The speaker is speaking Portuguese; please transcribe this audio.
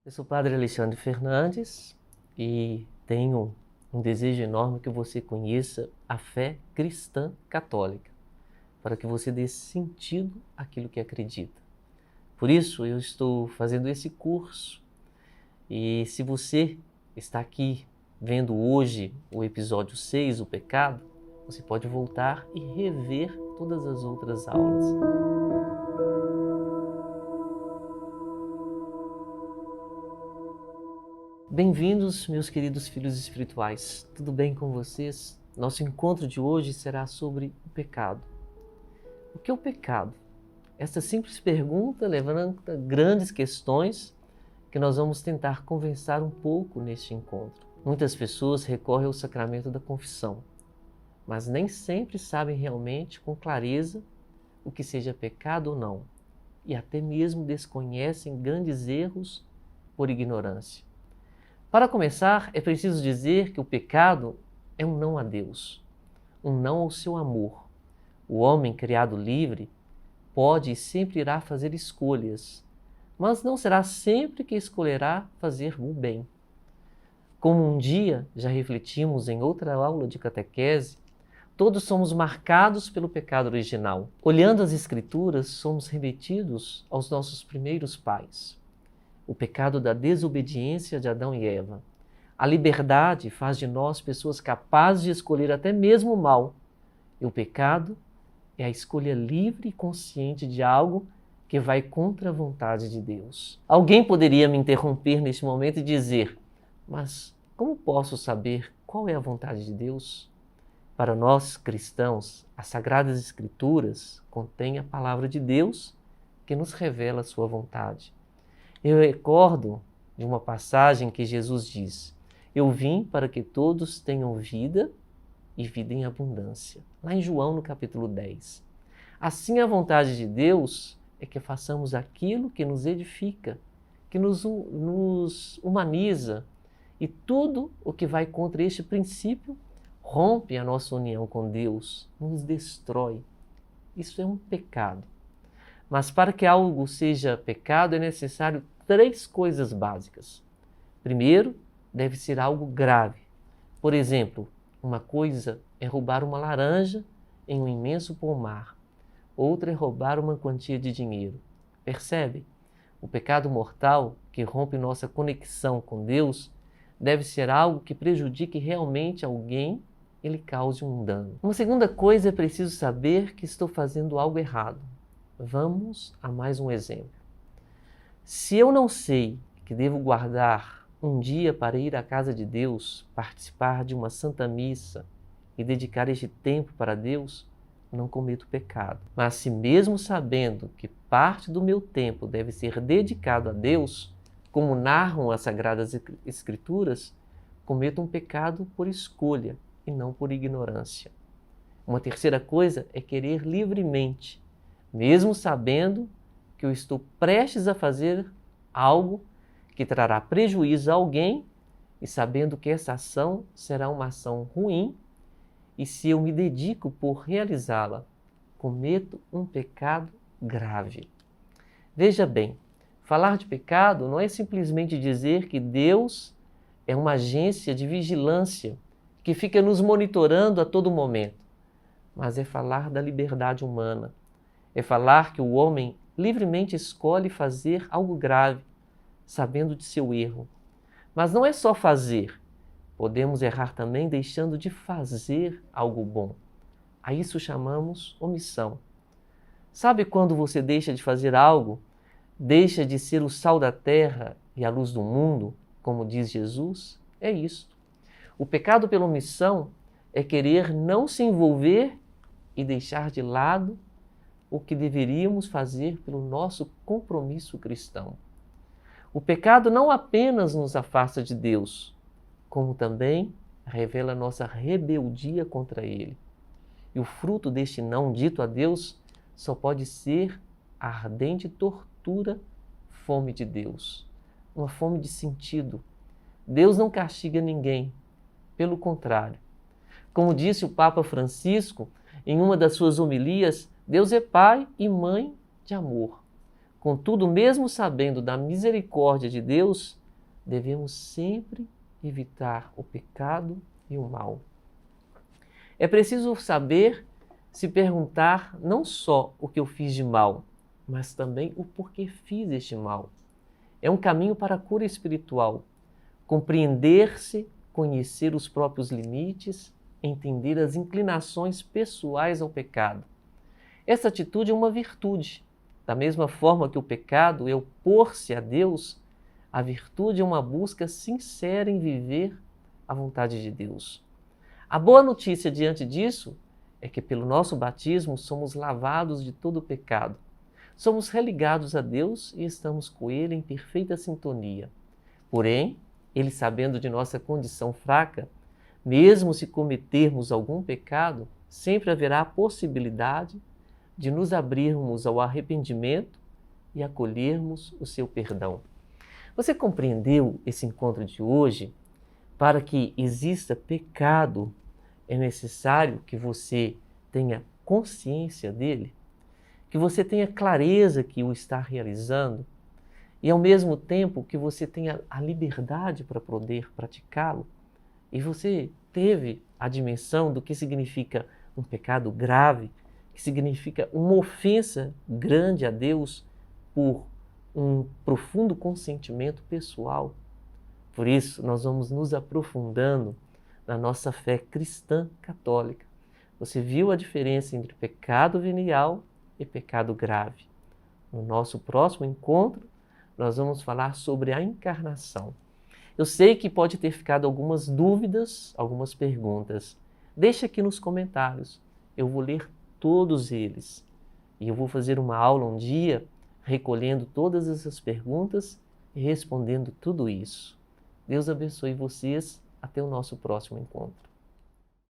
Eu sou o Padre Alexandre Fernandes e tenho um desejo enorme que você conheça a fé cristã católica, para que você dê sentido àquilo que acredita. Por isso, eu estou fazendo esse curso e se você está aqui vendo hoje o episódio 6, o pecado, você pode voltar e rever todas as outras aulas. Bem-vindos, meus queridos filhos espirituais. Tudo bem com vocês? Nosso encontro de hoje será sobre o pecado. O que é o pecado? Esta simples pergunta levanta grandes questões que nós vamos tentar conversar um pouco neste encontro. Muitas pessoas recorrem ao sacramento da confissão, mas nem sempre sabem realmente com clareza o que seja pecado ou não, e até mesmo desconhecem grandes erros por ignorância. Para começar, é preciso dizer que o pecado é um não a Deus, um não ao seu amor. O homem criado livre pode e sempre irá fazer escolhas, mas não será sempre que escolherá fazer o bem. Como um dia já refletimos em outra aula de catequese, todos somos marcados pelo pecado original. Olhando as Escrituras, somos remetidos aos nossos primeiros pais. O pecado da desobediência de Adão e Eva. A liberdade faz de nós pessoas capazes de escolher até mesmo o mal. E o pecado é a escolha livre e consciente de algo que vai contra a vontade de Deus. Alguém poderia me interromper neste momento e dizer: mas como posso saber qual é a vontade de Deus? Para nós cristãos, as Sagradas Escrituras contêm a palavra de Deus que nos revela a sua vontade. Eu recordo de uma passagem que Jesus diz: eu vim para que todos tenham vida e vida em abundância. Lá em João, no capítulo 10. Assim, a vontade de Deus é que façamos aquilo que nos edifica, que nos humaniza. E tudo o que vai contra este princípio rompe a nossa união com Deus, nos destrói. Isso é um pecado. Mas para que algo seja pecado é necessário 3 coisas básicas. Primeiro, deve ser algo grave. Por exemplo, uma coisa é roubar uma laranja em um imenso pomar. Outra é roubar uma quantia de dinheiro. Percebe? O pecado mortal, que rompe nossa conexão com Deus, deve ser algo que prejudique realmente alguém e lhe cause um dano. Uma segunda coisa é preciso saber que estou fazendo algo errado. Vamos a mais um exemplo. Se eu não sei que devo guardar um dia para ir à casa de Deus, participar de uma santa missa e dedicar este tempo para Deus, não cometo pecado. Mas se mesmo sabendo que parte do meu tempo deve ser dedicado a Deus, como narram as Sagradas Escrituras, cometo um pecado por escolha e não por ignorância. Uma terceira coisa é querer livremente, mesmo sabendo que eu estou prestes a fazer algo que trará prejuízo a alguém e sabendo que essa ação será uma ação ruim e se eu me dedico por realizá-la, cometo um pecado grave. Veja bem, falar de pecado não é simplesmente dizer que Deus é uma agência de vigilância que fica nos monitorando a todo momento, mas é falar da liberdade humana. É falar que o homem livremente escolhe fazer algo grave, sabendo de seu erro. Mas não é só fazer. Podemos errar também deixando de fazer algo bom. A isso chamamos omissão. Sabe quando você deixa de fazer algo, deixa de ser o sal da terra e a luz do mundo, como diz Jesus? É isto. O pecado pela omissão é querer não se envolver e deixar de lado o que deveríamos fazer pelo nosso compromisso cristão. O pecado não apenas nos afasta de Deus, como também revela nossa rebeldia contra Ele. E o fruto deste não dito a Deus só pode ser a ardente tortura, fome de Deus. Uma fome de sentido. Deus não castiga ninguém, pelo contrário. Como disse o Papa Francisco em uma das suas homilias, Deus é pai e mãe de amor. Contudo, mesmo sabendo da misericórdia de Deus, devemos sempre evitar o pecado e o mal. É preciso saber se perguntar não só o que eu fiz de mal, mas também o porquê fiz este mal. É um caminho para a cura espiritual. Compreender-se, conhecer os próprios limites, entender as inclinações pessoais ao pecado. Essa atitude é uma virtude. Da mesma forma que o pecado é opor-se a Deus, a virtude é uma busca sincera em viver a vontade de Deus. A boa notícia diante disso é que pelo nosso batismo somos lavados de todo o pecado. Somos religados a Deus e estamos com Ele em perfeita sintonia. Porém, Ele, sabendo de nossa condição fraca, mesmo se cometermos algum pecado, sempre haverá a possibilidade de nos abrirmos ao arrependimento e acolhermos o seu perdão. Você compreendeu esse encontro de hoje? Para que exista pecado, é necessário que você tenha consciência dele, que você tenha clareza que o está realizando e, ao mesmo tempo, que você tenha a liberdade para poder praticá-lo. E você teve a dimensão do que significa um pecado grave, que significa uma ofensa grande a Deus por um profundo consentimento pessoal. Por isso, nós vamos nos aprofundando na nossa fé cristã católica. Você viu a diferença entre pecado venial e pecado grave. No nosso próximo encontro, nós vamos falar sobre a encarnação. Eu sei que pode ter ficado algumas dúvidas, algumas perguntas. Deixa aqui nos comentários. Eu vou ler todos eles. E eu vou fazer uma aula um dia recolhendo todas essas perguntas e respondendo tudo isso. Deus abençoe vocês. Até o nosso próximo encontro.